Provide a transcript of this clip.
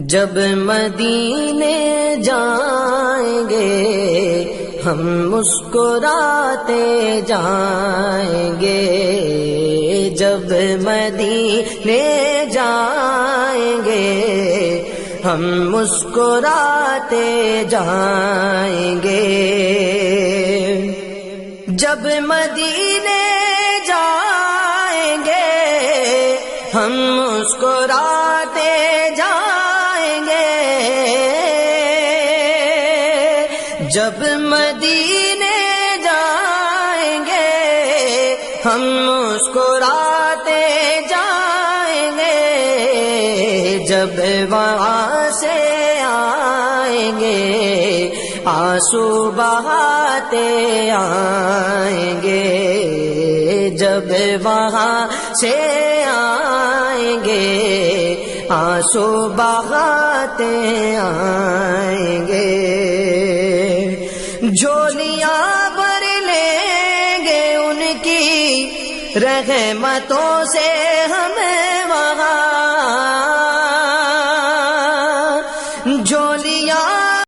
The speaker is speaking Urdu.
جب مدینے جائیں گے ہم مسکراتے جائیں گے، جب مدینے جائیں گے ہم مسکراتے جائیں گے، جب مدینے جائیں گے ہم مسکراتے جائیں گے، جب مدینے جائیں گے ہم مسکراتے جائیں گے، جب وہاں سے آئیں گے آنسو بہاتے آئیں گے، جب وہاں سے آئیں گے آنسو بہاتے آئیں گے، جھولیاں بھر لیں گے ان کی رحمتوں سے ہمیں وہاں، جھولیاں